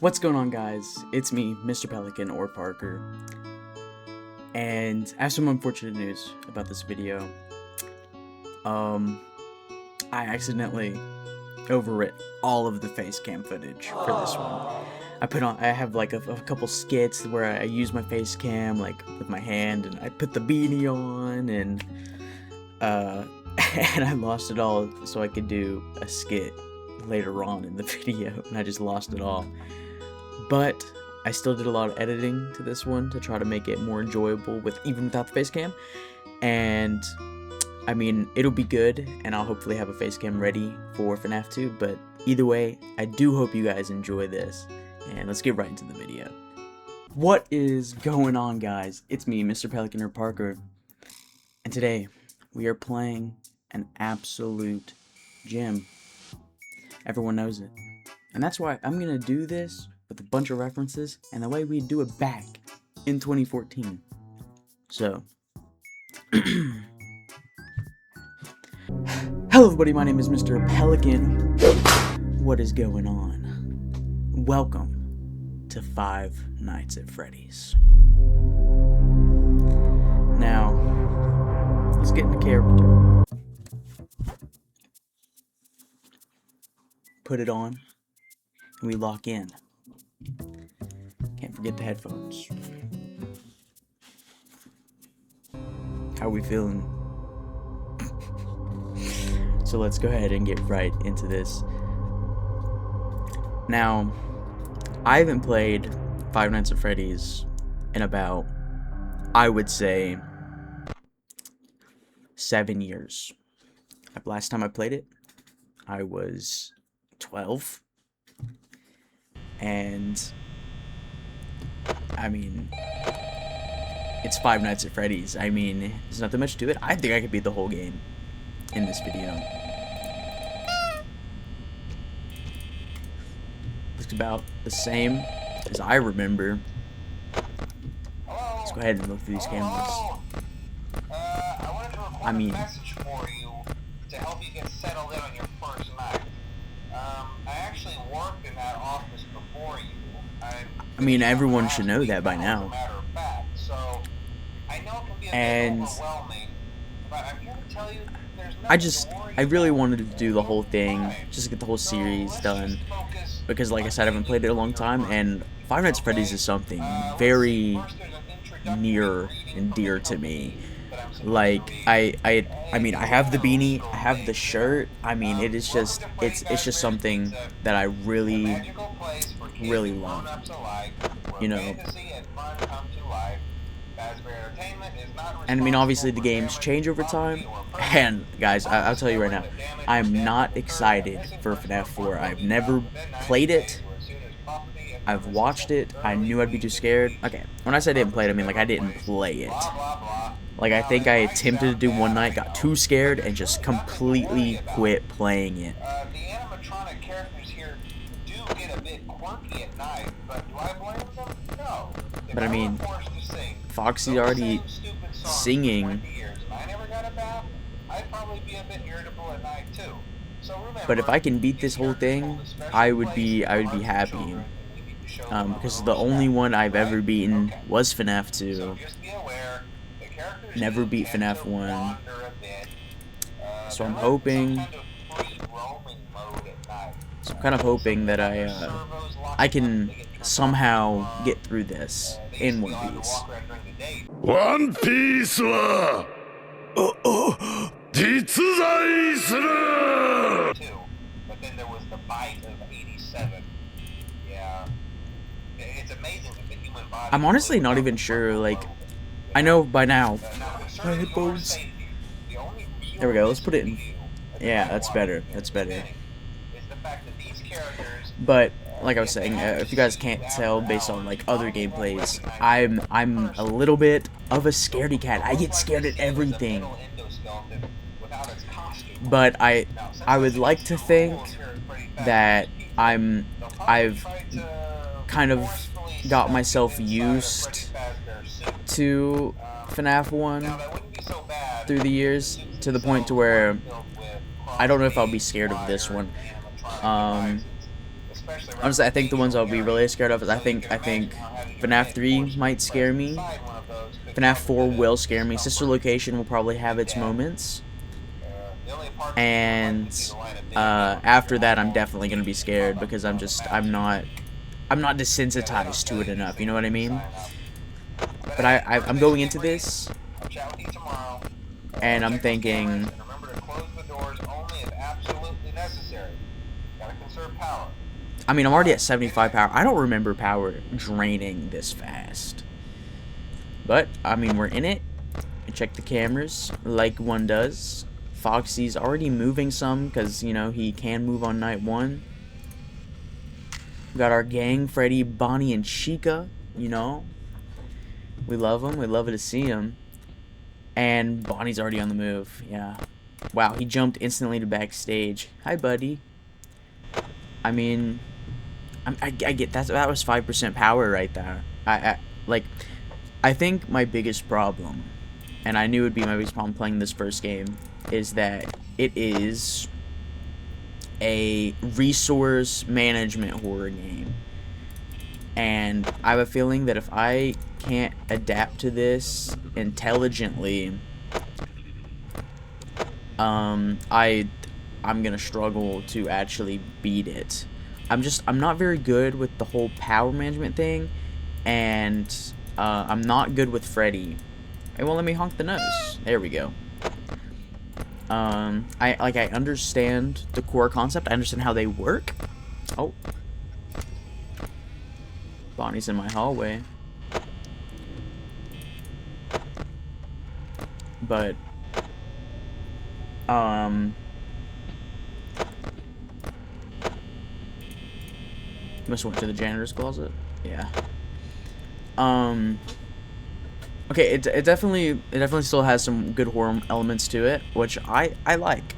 What's going on, guys? It's me, Mr. Pelican or Parker, and I have some unfortunate news about this video. I accidentally overwrit all of the face cam footage for this one. I have like a couple skits where I use my face cam like with my hand, and I put the beanie on, and and I lost it all so I could do a skit later on in the video, and I just lost it all. But I still did a lot of editing to this one to try to make it more enjoyable even without the face cam. And I mean, it'll be good, and I'll hopefully have a face cam ready for Fnaf 2, but either way, I do hope you guys enjoy this, and let's get right into the video. What is going on, guys? It's me, Mr. Pelican or Parker, and today we are playing an absolute gem. Everyone knows it, and that's why I'm gonna do this with a bunch of references and the way we do it back in 2014. So, hello everybody, my name is Mr. Pelican. What is going on? Welcome to Five Nights at Freddy's. Now, let's get into character. Put it on, and we lock in. Can't forget the headphones. How are we feeling? So let's go ahead and get right into this. Now, I haven't played Five Nights at Freddy's in about, I would say, 7 years. Last time I played it, I was 12. And I mean, it's Five Nights at Freddy's. I mean, there's nothing much to it. I think I could beat the whole game in this video. Looks about the same as I remember. Let's go ahead and look through these cameras. I mean, message for you to help you get settled in on your first night. I actually worked in that office before you. I mean, everyone should know that by now. So, I know it can be a and bit overwhelming, but I'm here to tell you there's nothing I really wanted to do the whole thing, just to get the whole series done, because like I said, I haven't played it in a long time, and Five Nights at Freddy's is something very near and dear to me. Like, I mean, I have the beanie, I have the shirt. I mean, it's just something that I really love, you know. And I mean, obviously the games change over time, and guys, I'll tell you right now, I'm not excited for Fnaf 4. I've never played it. I've watched it. I knew I'd be too scared. Okay, when I say I didn't play it, I mean like I didn't play it. Like, I think I attempted to do one night, got too scared, and just completely quit playing it. The animatronic characters here do get a bit quirky at night, but do I blame them? No. But I mean, Foxy's already singing. I never got a bath. I'd probably be a bit irritable at night too. So remember, but if I can beat this whole thing, I would be happy. Because the only one I've ever beaten was Fnaf 2. Never beat Fnaf 1. So I'm hoping. So I'm kind of hoping that I can somehow get through this in One Piece. One Piece wa jitsuzai suru. But then there was the bite of 87. Yeah. It's amazing that the human body. I'm honestly not even sure, like, I know by now. My headphones. There we go, let's put it in. Yeah, that's better. That's better. But like I was saying, if you guys can't tell based on like other gameplays, I'm a little bit of a scaredy cat. I get scared at everything. But I would like to think that I've kind of got myself used to Fnaf 1 through the years, to the point to where I don't know if I'll be scared of this one. especially around Honestly, I think the ones I'll be locational really scared of is areas. I So you think can imagine how having your FNAF head 3 forcibly might scare pressed me. inside one of those could FNAF cause a 4 bit will of scare me. Sister discomfort. Location will probably have its Yeah. moments. The only parts that you would likely see And the light of day again would be after your that, I'm eyeballs definitely gonna be gazing above scared because above the map screen. I'm not Yeah, they don't desensitized tell to it you these enough. You know things what I when you mean? sign up. But But hey, I'm birthday going into skip reads. this, I'll chat with you tomorrow. and I'm Check those cameras thinking, and remember to close the doors only if absolutely necessary. Gotta conserve power. I mean, I'm already at 75 power. I don't remember power draining this fast. But I mean, we're in it. Check the cameras like one does. Foxy's already moving some because, you know, he can move on night 1. We got our gang, Freddy, Bonnie, and Chica, you know. We love them. We love to see them. And Bonnie's already on the move. Yeah. Wow, he jumped instantly to backstage. Hi, buddy. I mean, I get that was 5% power right there. Like, I think my biggest problem, and I knew it would be my biggest problem playing this first game, is that it is a resource management horror game. And I have a feeling that if I can't adapt to this intelligently, I'm gonna struggle to actually beat it. I'm not very good with the whole power management thing, and I'm not good with Freddy. It won't let me honk the nose. There we go. I understand the core concept. I understand how they work. Oh. Bonnie's in my hallway. But must have went to the janitor's closet. Yeah. Okay, it definitely still has some good horror elements to it, which I like.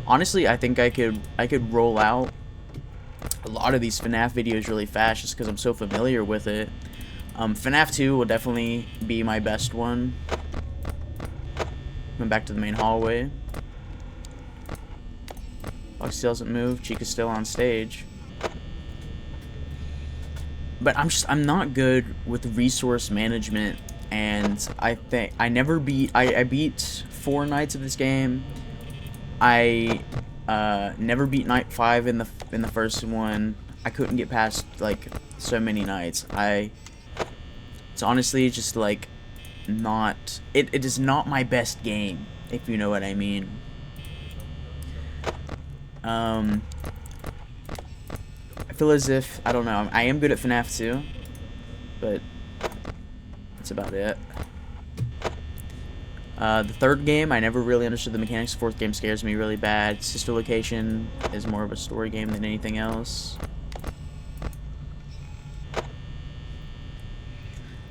Honestly, I think I could roll out a lot of these FNAF videos really fast just because I'm so familiar with it. FNAF 2 will definitely be my best one. Went back to the main hallway. Foxy doesn't move. Chica's still on stage. But I'm not good with resource management, and I think I beat 4 nights of this game. I never beat night 5 in the first one. I couldn't get past like so many nights. It's honestly just like not it is not my best game, if you know what I mean. I feel as if, I don't know, I am good at FNAF 2, but that's about it. The third game, I never really understood the mechanics. The fourth game scares me really bad. Sister Location is more of a story game than anything else.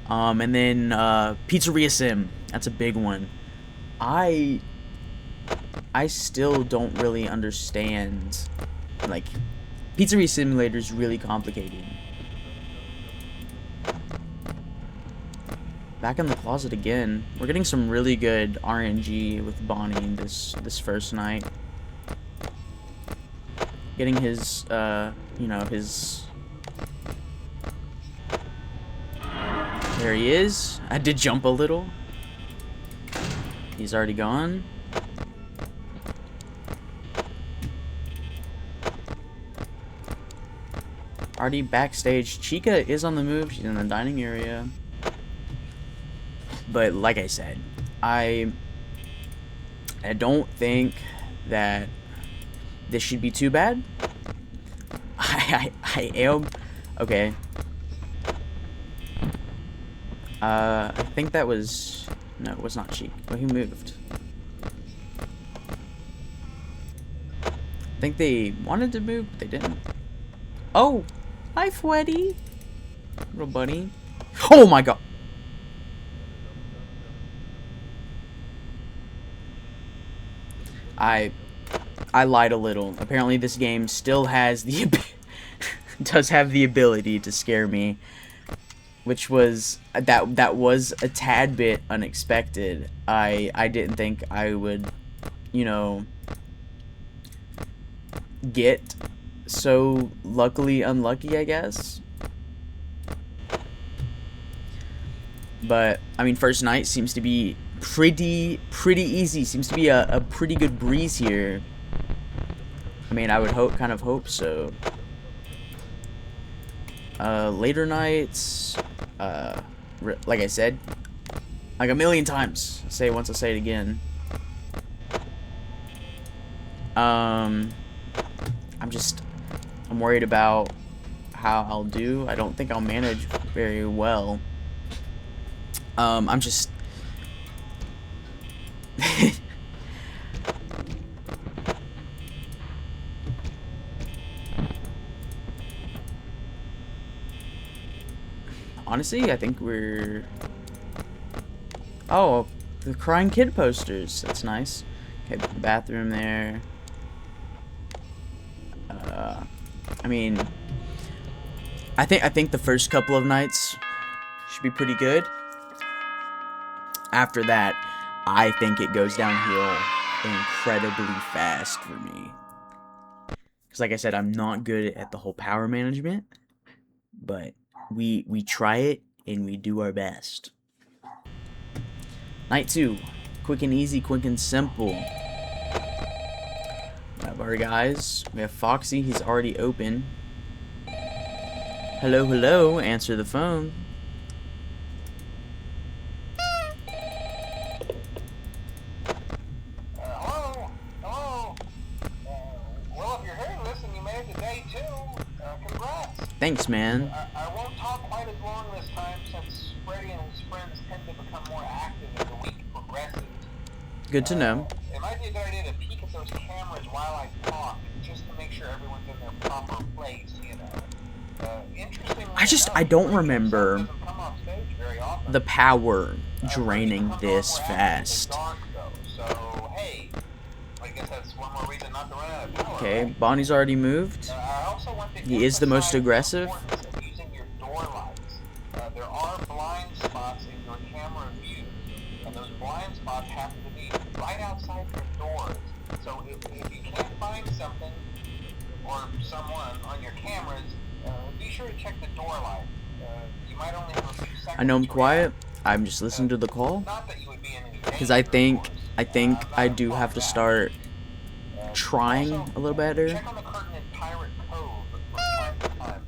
And then Pizzeria Sim, that's a big one. I still don't really understand, like, Pizzeria Simulator is really complicated. Back in the closet again. We're getting some really good RNG with Bonnie this first night. Getting his, you know, his... There he is. I did jump a little. He's already gone. Already backstage. Chica is on the move. She's in the dining area. But like I said, I don't think that this should be too bad. I am okay. I think that was no, it was not Chica. Well, he moved. I think they wanted to move, but they didn't. Oh, hi, Freddy. Little bunny. Oh my god. I lied a little. Apparently, this game still has the does have the ability to scare me, which was that was a tad bit unexpected. I didn't think I would, you know, get so luckily unlucky, I guess. But I mean, first night seems to be pretty easy. Seems to be a pretty good breeze here. I mean, I would kind of hope so. Later nights, like I said, like a million times. Once I say it again. I'm worried about how I'll do. I don't think I'll manage very well. I'm just honestly, I think we're... Oh, the crying kid posters. That's nice. Okay, bathroom there. I mean, I think the first couple of nights should be pretty good. After that, I think it goes downhill incredibly fast for me. Because like I said, I'm not good at the whole power management, but we try it and we do our best. Night 2, quick and easy, quick and simple. We have our guys. We have Foxy. He's already open. Hello, hello. Answer the phone. Hello? Hello? Well, if you're hearing this and you made it to day 2, congrats. Thanks, man. I won't talk quite as long this time since Freddy and his friends tend to become more active as the week progresses. Good to know. It might be a good idea to peek at those cameras while I talk, just to make sure everyone's in their proper place, you know. I don't remember the power draining this fast. Okay, Bonnie's already moved. He is the most aggressive. There are blind spots in your camera view, and those blind spots happen to be right outside your doors. So if you can't find something or someone on your cameras, be sure to check the door light. You might only have a few seconds. I know I'm quiet. I'm just listening to the call. Because I think I do have to start trying a little better. Check on the curtain in Pirate Cove from time to time.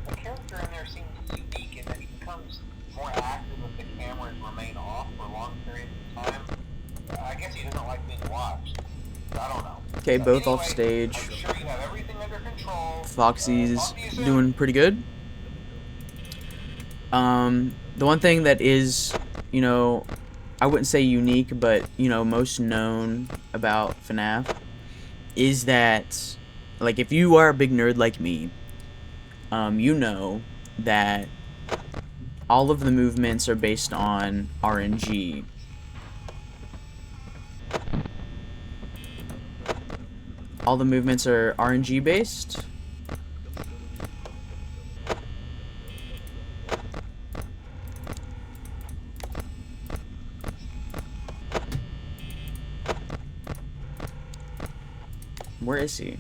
The character in there seems unique in that he becomes more active if the cameras remain off for long periods of time. I guess he doesn't like being watched. I don't know. Okay, both off stage. I'm sure you have everything under control. Foxy's doing pretty good. The one thing that is, you know, I wouldn't say unique, but, you know, most known about Fnaf is that, like, if you are a big nerd like me, you know that all of the movements are based on RNG. All the movements are RNG based. Where is he?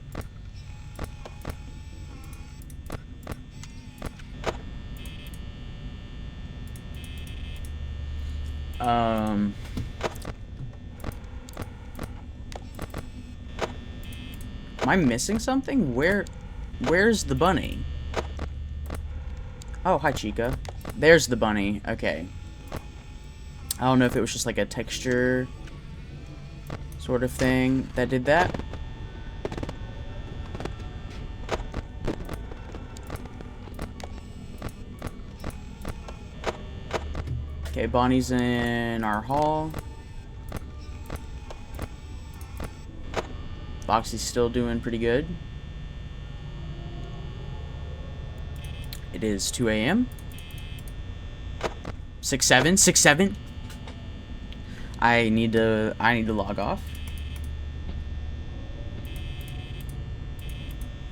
Am I missing something? Where's the bunny? Oh, hi Chica. There's the bunny. Okay. I don't know if it was just like a texture sort of thing that did that. Okay, Bonnie's in our hall. Foxy's still doing pretty good. It is 2 a.m. 6-7, 6-7. I need to log off.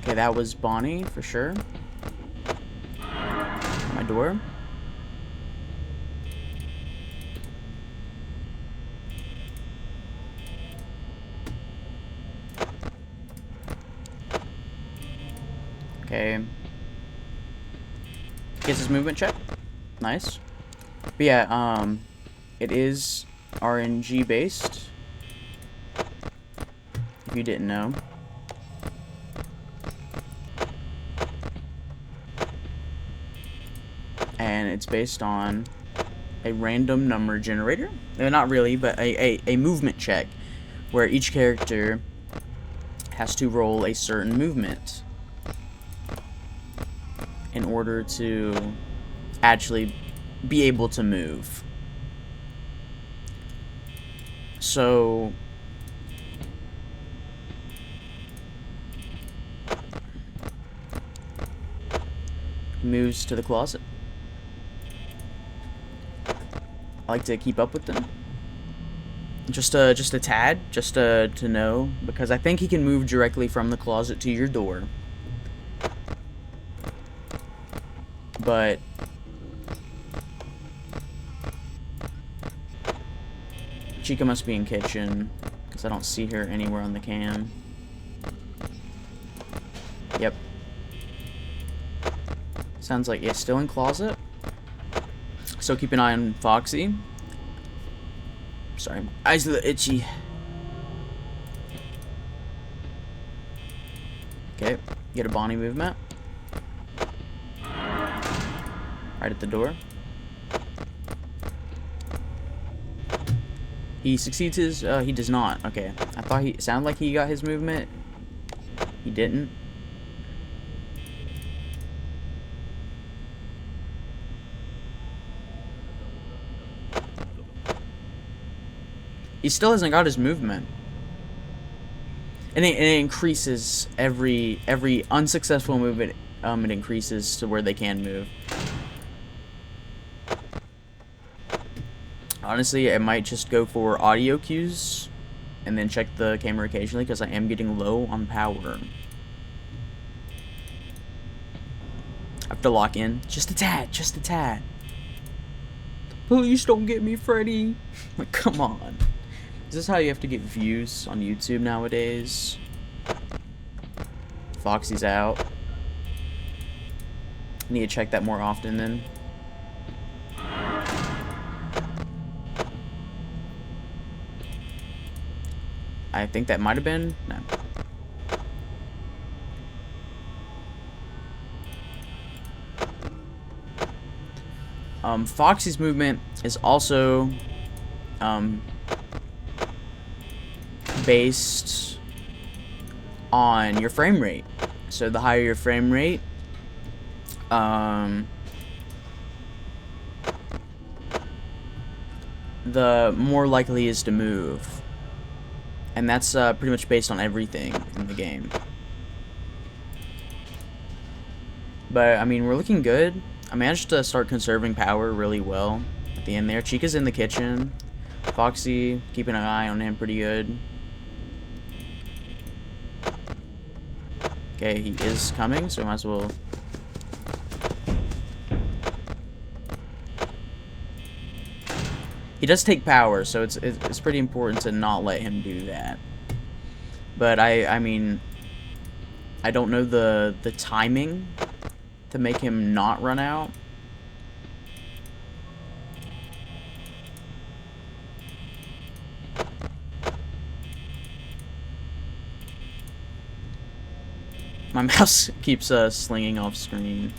Okay, that was Bonnie for sure. My door. Gets his movement check. Nice. But yeah, it is RNG based. If you didn't know. And it's based on a random number generator. Not really, but a movement check where each character has to roll a certain movement in order to actually be able to move. So moves to the closet. I like to keep up with them. Just a tad, just to know, because I think he can move directly from the closet to your door. But Chica must be in kitchen, because I don't see her anywhere on the cam. Yep. Sounds like, yeah, still in closet. So keep an eye on Foxy. Sorry, my eyes are a little itchy. Okay, get a Bonnie movement. Right at the door. He succeeds his, he does not. Okay, I thought it sounded like he got his movement. He didn't. He still hasn't got his movement. And it increases every unsuccessful movement, it increases to where they can move. Honestly, I might just go for audio cues and then check the camera occasionally because I am getting low on power. I have to lock in just a tad, just a tad. Please don't get me, Freddy. Like, come on. Is this how you have to get views on YouTube nowadays? Foxy's out. I need to check that more often then. I think that might have been... no. Foxy's movement is also based on your frame rate. So the higher your frame rate, the more likely he is to move. And that's pretty much based on everything in the game. But I mean, we're looking good. I managed to start conserving power really well at the end there. Chica's in the kitchen. Foxy, keeping an eye on him pretty good. Okay, he is coming, so I might as well... He does take power, so it's pretty important to not let him do that. But I mean, I don't know the timing to make him not run out. My mouse keeps slinging off screen.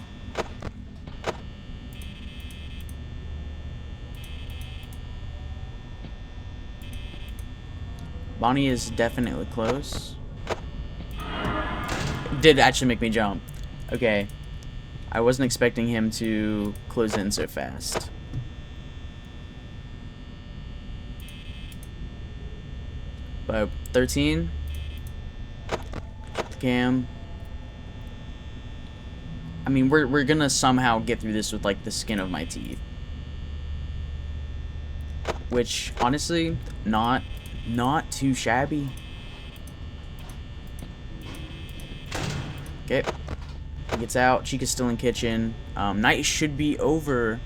Bonnie is definitely close. Did actually make me jump. Okay. I wasn't expecting him to close in so fast. But 13. Cam. I mean, we're gonna somehow get through this with like the skin of my teeth. Which honestly, not too shabby. Okay. He gets out. Chica's still in kitchen. Night should be over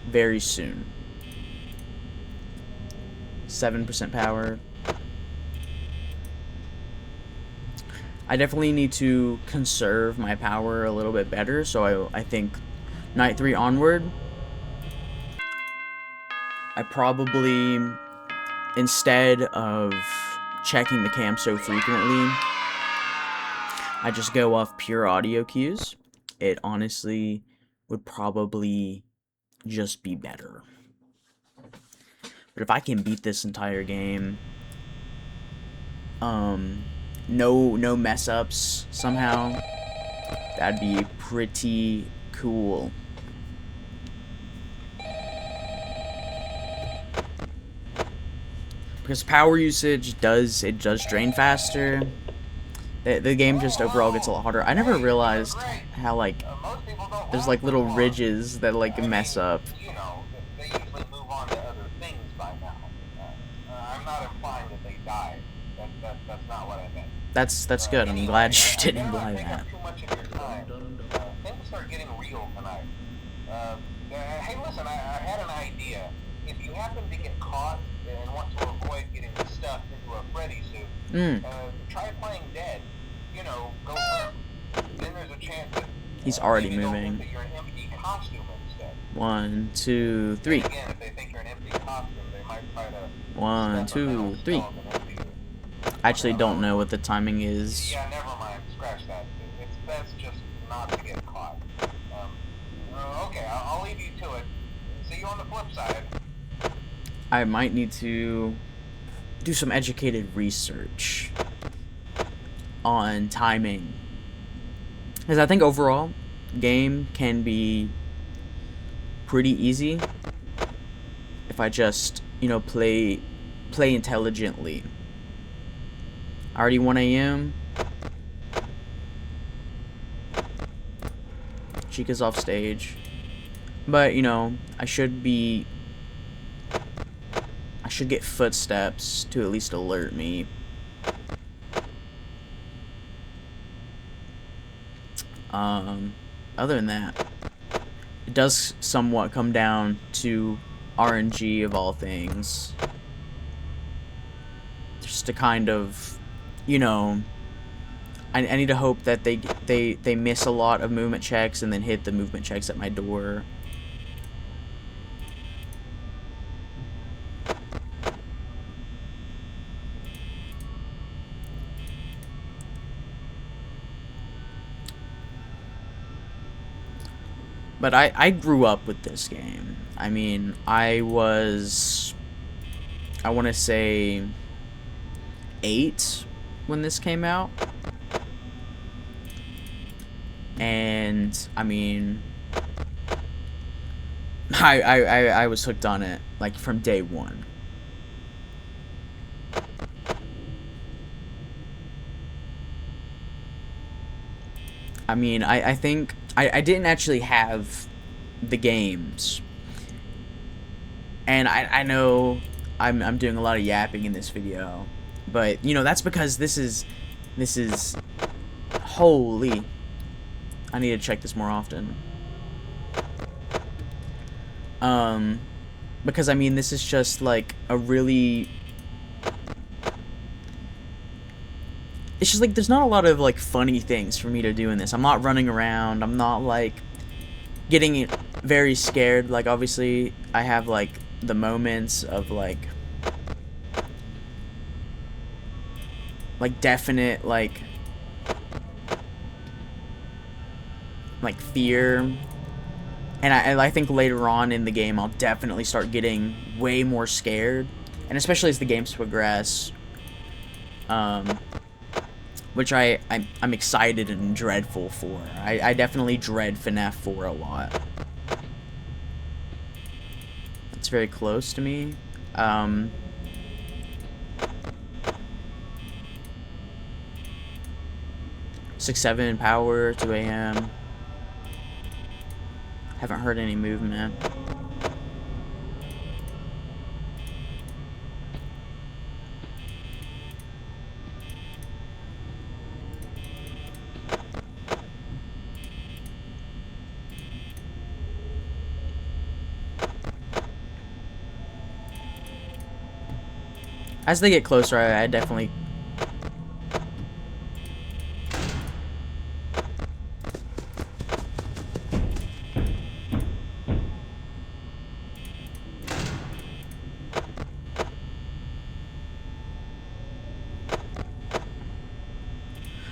very soon. 7% power. I definitely need to conserve my power a little bit better, so I think Night 3 onward, I probably, instead of checking the cam so frequently, I just go off pure audio cues. It honestly would probably just be better. But if I can beat this entire game, no mess ups somehow, that'd be pretty cool. Because power usage does drain faster. The game just overall gets a lot harder. I never realized how, like, there's like little ridges that like mess up. You know, they usually move on to other things by now. I'm not implying that they died. That's not what I meant. That's good. I'm glad you didn't imply that. Too much of your time. Things start getting real tonight. Hey, listen, I had an idea. If you happen to get caught and want to avoid getting stuffed into a Freddy suit, try playing dead. You know, go limp. Then there's a chance that he's already maybe moving. that you're an empty costume instead. 1, 2, 3. And again, if they think you're an empty costume, they might try to 1, 2, 3. I actually don't know what the timing is. Yeah, never mind. Scratch that. It's best just not to get caught. Okay, I'll leave you to it. See you on the flip side. I might need to do some educated research on timing, because I think overall game can be pretty easy if I just, you know, play intelligently. Already 1 a.m. Chica's off stage, but you know, I should get footsteps to at least alert me. Other than that, it does somewhat come down to RNG of all things. Just to kind of, you know, I need to hope that they miss a lot of movement checks and then hit the movement checks at my door. But I grew up with this game. I mean, I was, I want to say 8 when this came out. And I mean, I was hooked on it like from day one. I mean, I think I didn't actually have the games, and I know I'm doing a lot of yapping in this video, but you know, that's because this is holy. I need to check this more often. Because I mean, this is just like a really, it's just like there's not a lot of like funny things for me to do in this. I'm not running around. I'm not like getting very scared. Like obviously I have like the moments of like definite like fear, and I think later on in the game I'll definitely start getting way more scared, and especially as the games progress, which I'm excited and dreadful for. I definitely dread Fnaf 4 a lot. It's very close to me. 6-7 power, 2 a.m. Haven't heard any movement. As they get closer, I definitely...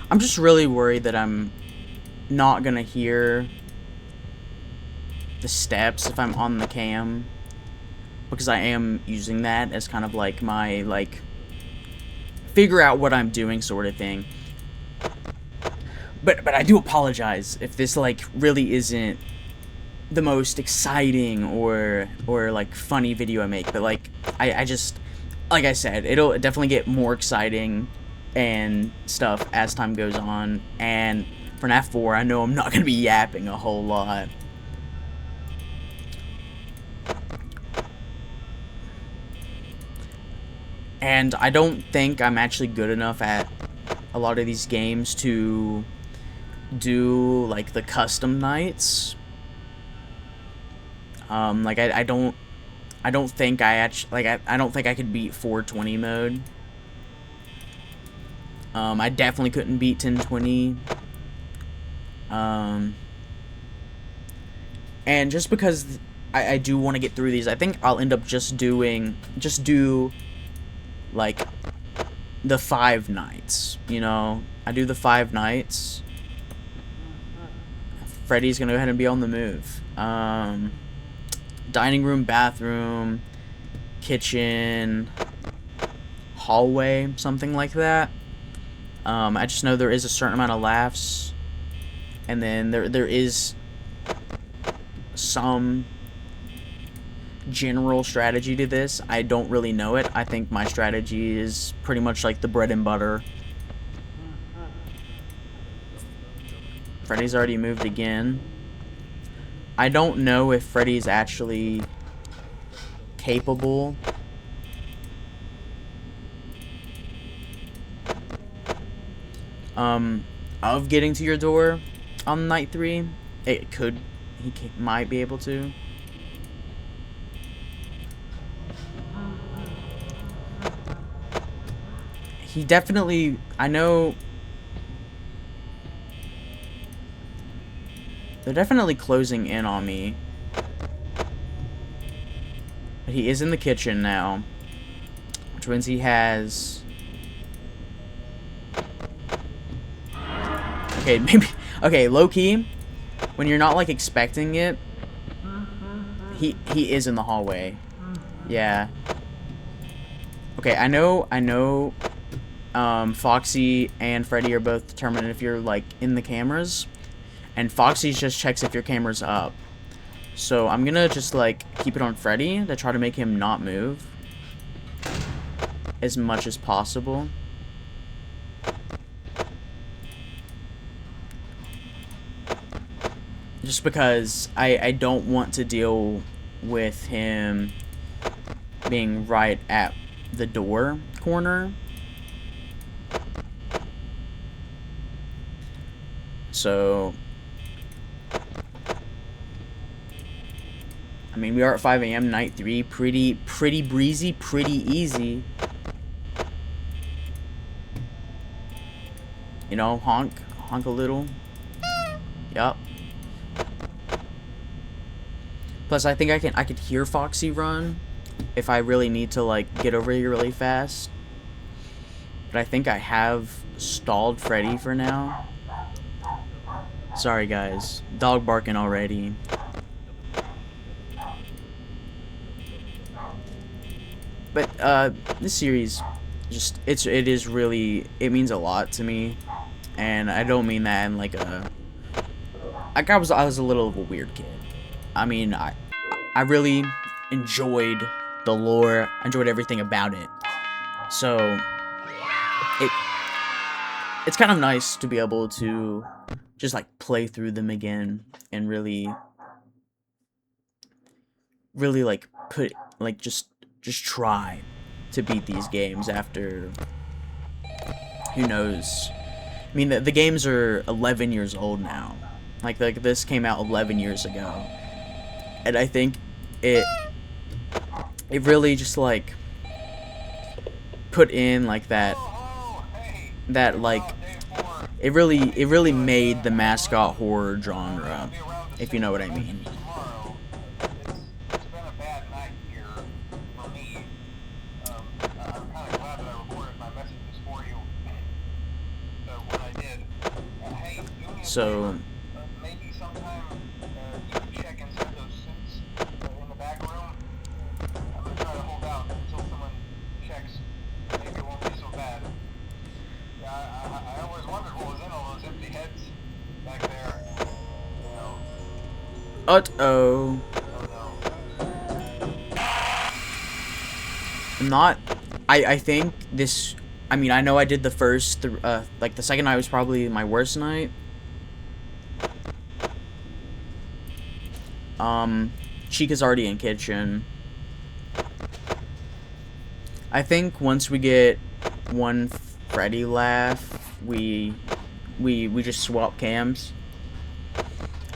I'm just really worried that I'm not gonna hear the steps if I'm on the cam, because I am using that as kind of like my, like, figure out what I'm doing sort of thing. But I do apologize if this, like, really isn't the most exciting or like funny video I make, but like I just, like I said, it'll definitely get more exciting and stuff as time goes on, and for Fnaf 4 I know I'm not gonna be yapping a whole lot. And I don't think I'm actually good enough at a lot of these games to do like the custom nights. Like I don't think I actually, like, I don't think I could beat 420 mode. I definitely couldn't beat 1020. And just because I do want to get through these, I think I'll end up just do like the 5 nights, you know? I do the 5 nights. Freddy's gonna go ahead and be on the move. Dining room, bathroom, kitchen, hallway, something like that. I just know there is a certain amount of laughs, and then there is some general strategy to this. I don't really know it. I think my strategy is pretty much like the bread and butter. Freddy's already moved again. I don't know if Freddy's actually capable of getting to your door on night 3. He might be able to. He definitely, I know they're definitely closing in on me. But he is in the kitchen now, which means he has... Okay, maybe... Okay, low-key, when you're not, like, expecting it, he is in the hallway. Yeah. Okay, I know, Foxy and Freddy are both determined if you're, like, in the cameras. And Foxy just checks if your camera's up. So I'm gonna just, like, keep it on Freddy to try to make him not move as much as possible. Just because I don't want to deal with him being right at the door corner. So, I mean, we are at 5 a.m. night 3. Pretty breezy, pretty easy. You know, honk a little. Yup. Plus, I think I could hear Foxy run if I really need to, like, get over here really fast. But I think I have stalled Freddy for now. Sorry, guys. Dog barking already. But, this series, just, it is really, it means a lot to me. And I don't mean that in, like, like, I was a little of a weird kid. I mean, I really enjoyed the lore, enjoyed everything about it. So, it's kind of nice to be able to just, like, play through them again and really, like, just try to beat these games after, who knows. I mean, the games are 11 years old now. Like, this came out 11 years ago. And I think it really just, like, put in, like, that, like, it really made the mascot horror genre, if you know what I mean. It's been a bad night here for me. I'm kind of glad that I recorded my messages for you. So when I did, So maybe sometime you can check inside those suits in the back room. I'm gonna try to hold out until someone checks. Maybe it won't be so bad. Yeah, I always wondered what was in all those empty heads back there. You know. uh-oh. Oh I'm not. I think this. I mean, I know I did the first. Like the second night was probably my worst night. Chica's already in kitchen. I think once we get one Freddy laugh, we just swap cams,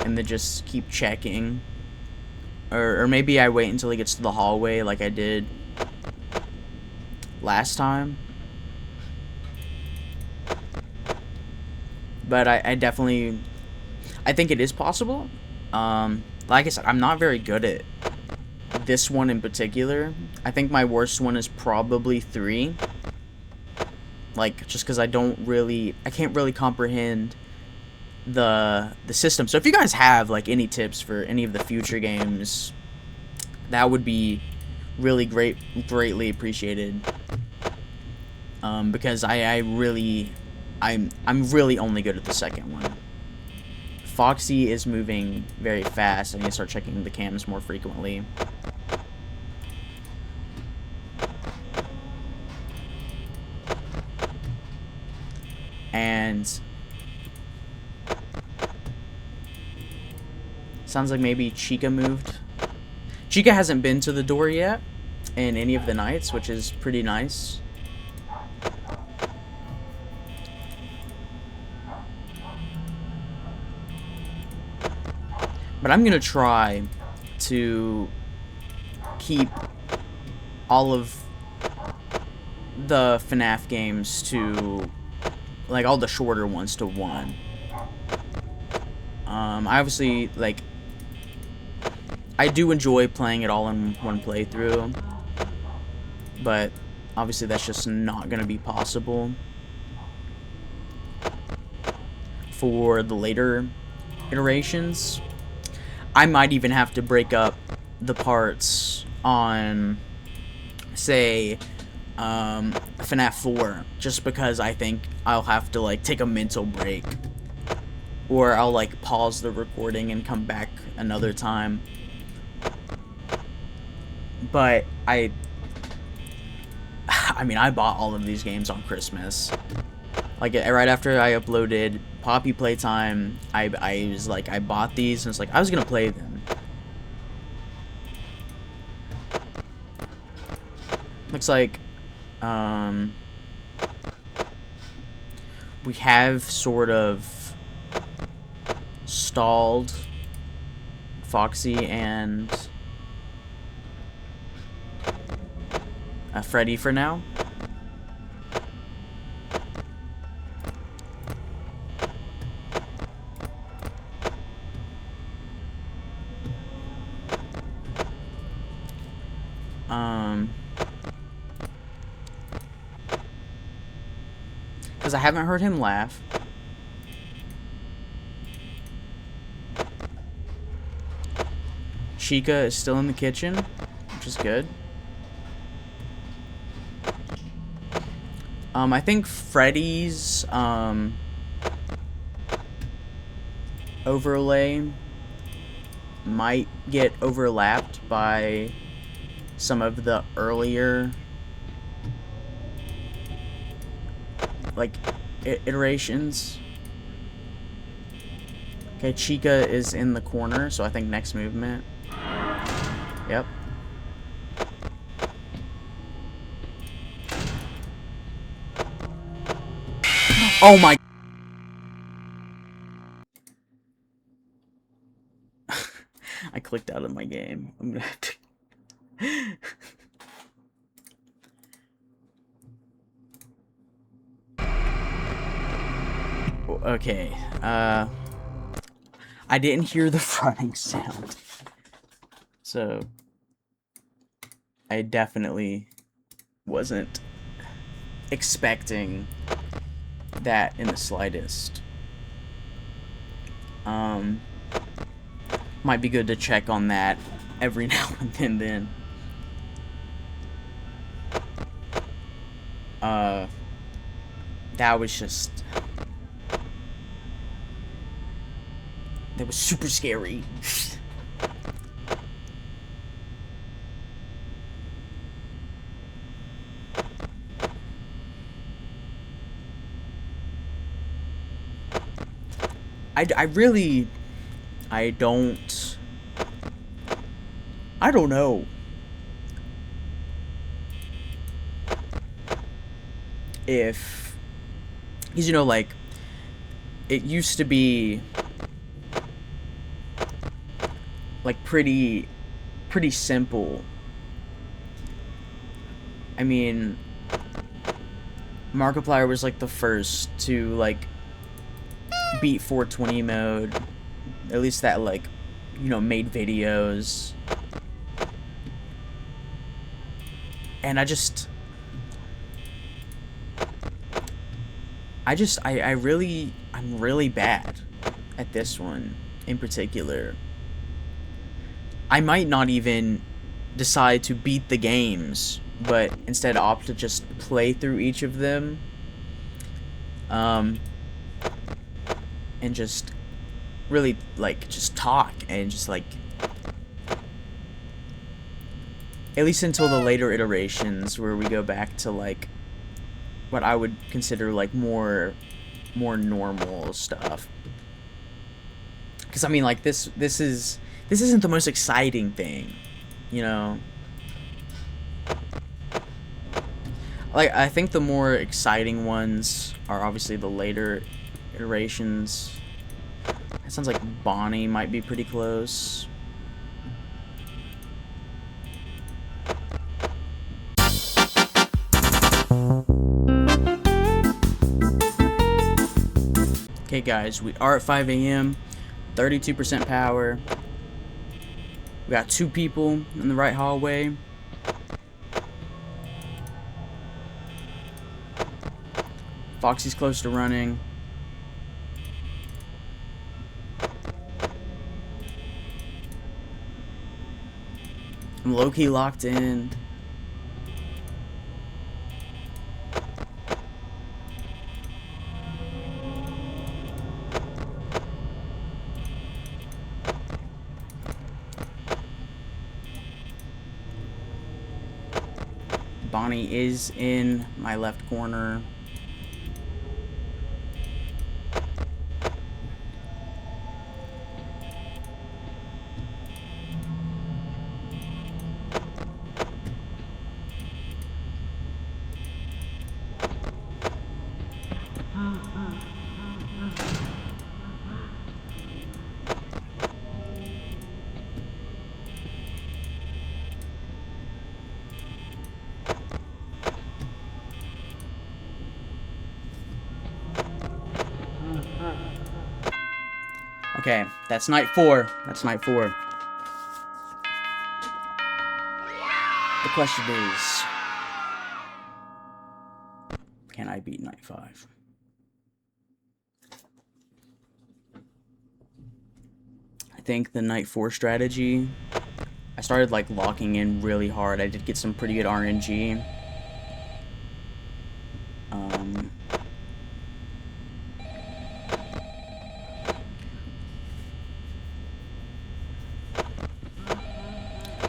and then just keep checking. Or maybe I wait until he gets to the hallway like I did last time. But I definitely, I think it is possible. Like I said, I'm not very good at this one in particular. I think my worst one is probably 3. Like, just because I can't really comprehend the system. So if you guys have like any tips for any of the future games, that would be really greatly appreciated. Because I'm really only good at the second one. Foxy is moving very fast. I need to start checking the cams more frequently. And sounds like maybe Chica moved. Chica hasn't been to the door yet in any of the nights, which is pretty nice. But I'm gonna try to keep all of the Fnaf games to, like, all the shorter ones to 1. I obviously, like, I do enjoy playing it all in one playthrough, but obviously that's just not gonna be possible for the later iterations. I might even have to break up the parts on, say, FNAF 4, just because I think I'll have to, like, take a mental break. Or I'll, like, pause the recording and come back another time. But I mean, I bought all of these games on Christmas. Like, right after I uploaded Poppy Playtime, I was like, I bought these, and it's like, I was gonna play them. Looks like, we have sort of stalled Foxy and Freddy for now. Because I haven't heard him laugh. Chica is still in the kitchen, which is good. I think Freddy's overlay might get overlapped by some of the earlier, like, iterations. Okay, Chica is in the corner, so I think next movement. Yep. Oh my. I clicked out of my game. I'm gonna have to. Okay. I didn't hear the frying sound. So I definitely wasn't expecting that in the slightest. Might be good to check on that every now and then. That was just... That was super scary. I really... I don't know if... Because, you know, like, it used to be, like, pretty simple. I mean, Markiplier was, like, the first to, like, beat 420 mode. At least that, like, you know, made videos. And I'm really bad at this one in particular. I might not even decide to beat the games, but instead opt to just play through each of them. And just really, like, just talk and just, like, at least until the later iterations where we go back to, like, what I would consider, like, more normal stuff. Because, I mean, like, this isn't the most exciting thing, you know? Like, I think the more exciting ones are obviously the later iterations. It sounds like Bonnie might be pretty close. Okay, guys, we are at 5 a.m. 32% power. We got 2 people in the right hallway. Foxy's close to running. I'm low-key locked in. Bonnie is in my left corner. Okay, that's night 4. That's night 4. The question is, can I beat night 5? I think the night 4 strategy, I started, like, locking in really hard. I did get some pretty good RNG.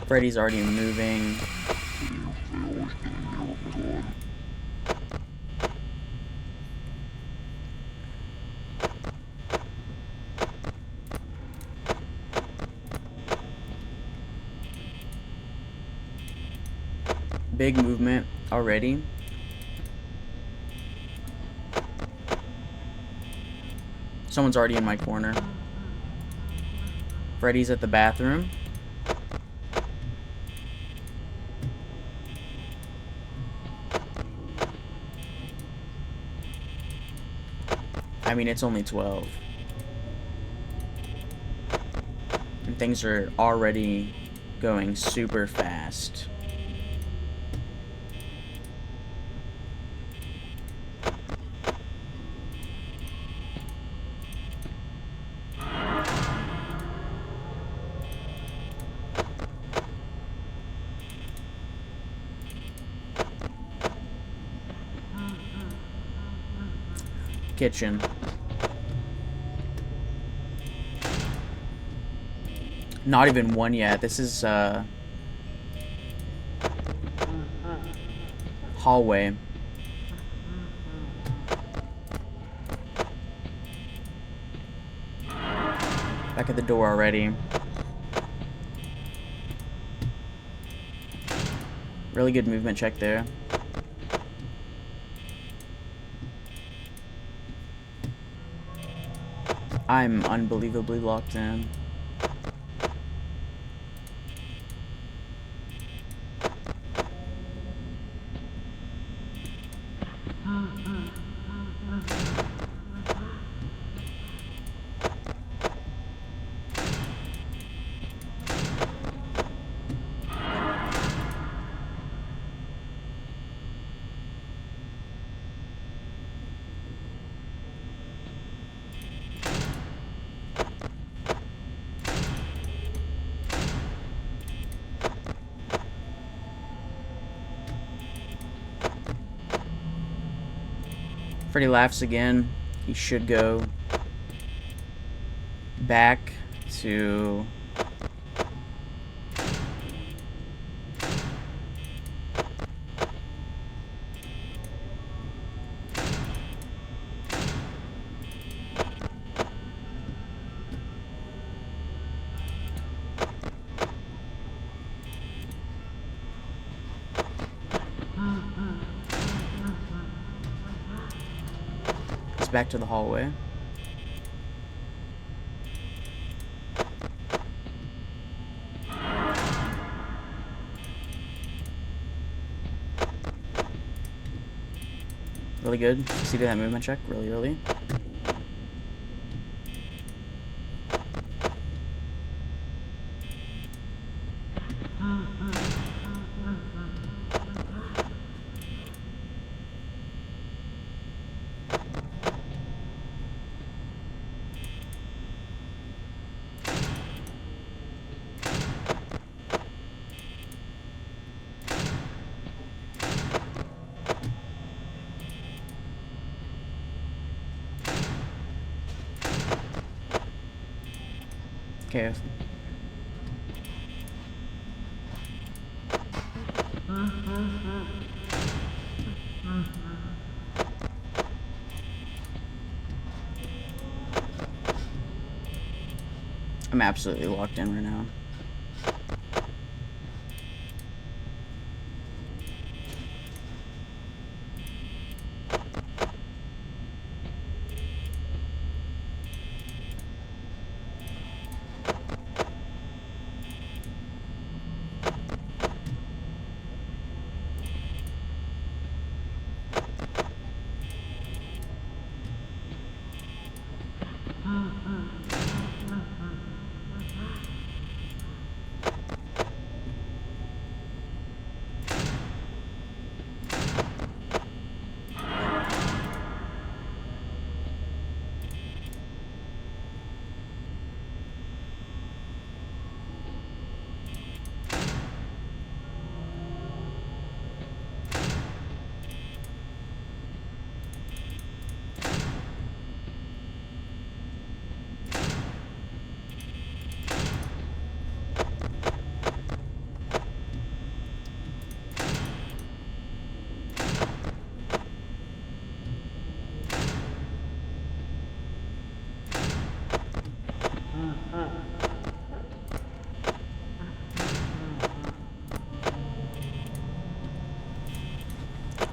Freddy's already moving. Big movement already. Someone's already in my corner. Freddy's at the bathroom. I mean, it's only 12. And things are already going super fast. kitchen. Not even one yet. This is, hallway. Back at the door already. Really good movement check there. I'm unbelievably locked in. Freddy laughs again. He should go back to back to the hallway. Really good. Succeeded that movement check really early. Okay. I'm absolutely locked in right now.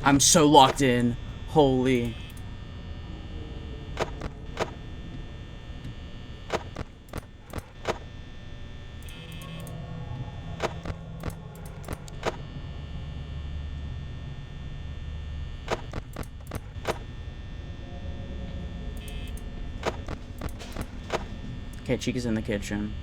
I'm so locked in. Holy. Okay, Chica's in the kitchen.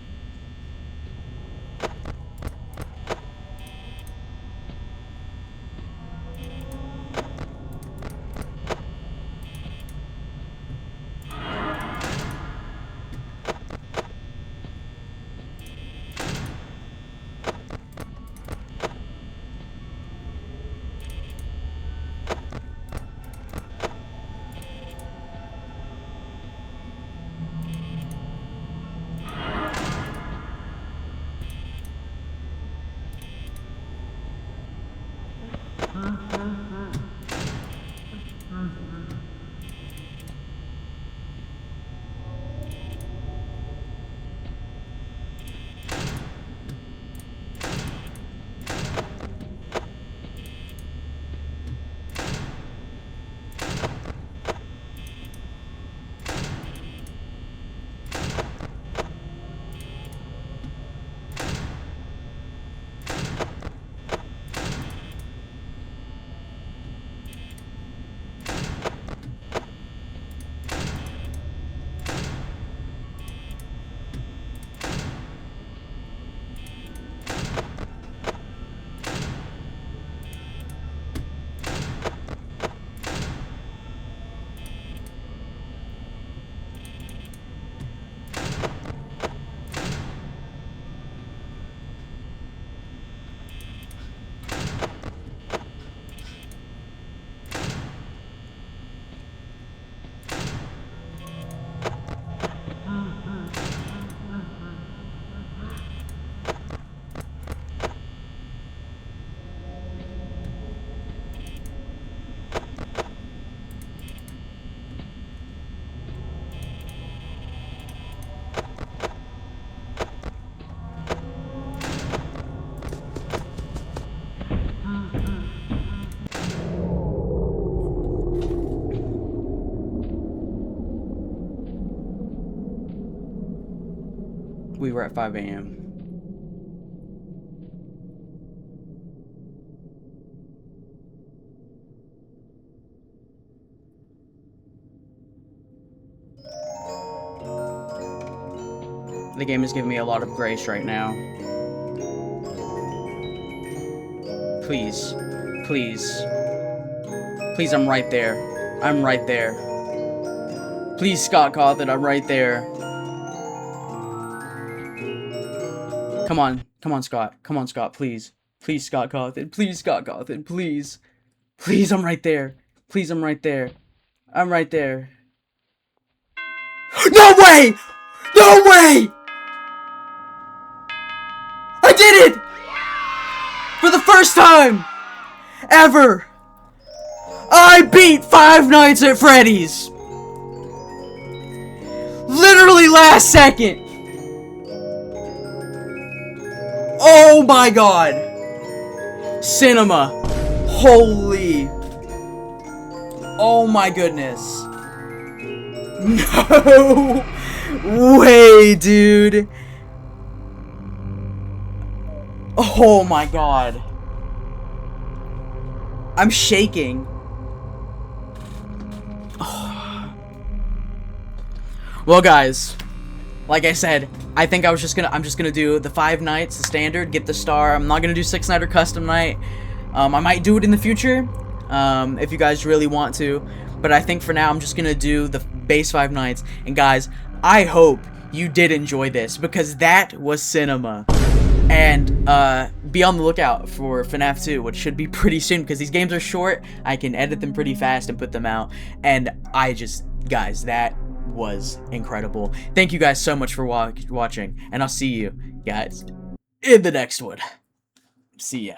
we were at 5 a.m. The game is giving me a lot of grace right now. Please. Please. Please, I'm right there. I'm right there. Please, Scott Cawthon, I'm right there. Come on. Come on, Scott. Come on, Scott, please. Please, Scott Cawthon. Please, Scott Cawthon, please. Please, I'm right there. Please, I'm right there. I'm right there. No way! No way! I did it! For the first time ever! I beat Five Nights at Freddy's! Literally last second! Oh my god! Cinema. Holy. Oh my goodness. No way, dude. Oh my god. I'm shaking. Oh. Well, guys, like I said, I think I'm just gonna do the 5 nights, the standard, get the star. I'm not gonna do 6 night or custom night. I might do it in the future, if you guys really want to. But I think for now, I'm just gonna do the base 5 nights. And guys, I hope you did enjoy this, because that was cinema. And be on the lookout for Fnaf 2, which should be pretty soon, because these games are short. I can edit them pretty fast and put them out. And guys, that was incredible. Thank you guys so much for watching, and I'll see you guys in the next one. See ya.